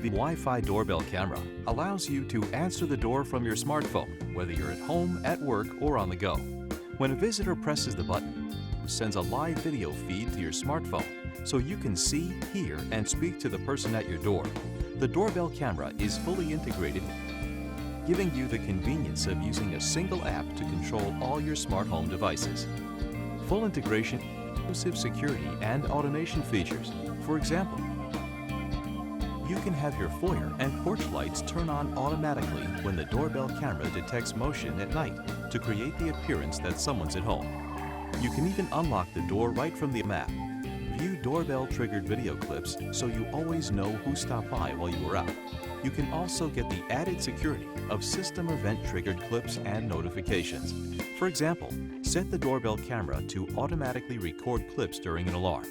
The Wi-Fi doorbell camera allows you to answer the door from your smartphone, whether you're at home, at work, or on the go. When a visitor presses the button, it sends a live video feed to your smartphone so you can see, hear, and speak to the person at your door. The doorbell camera is fully integrated, giving you the convenience of using a single app to control all your smart home devices. Full integration, exclusive security, and automation features. For example, you can have your foyer and porch lights turn on automatically when the doorbell camera detects motion at night to create the appearance that someone's at home. You can even unlock the door right from the map. View doorbell-triggered video clips so you always know who stopped by while you were out. You can also get the added security of system event-triggered clips and notifications. For example, set the doorbell camera to automatically record clips during an alarm.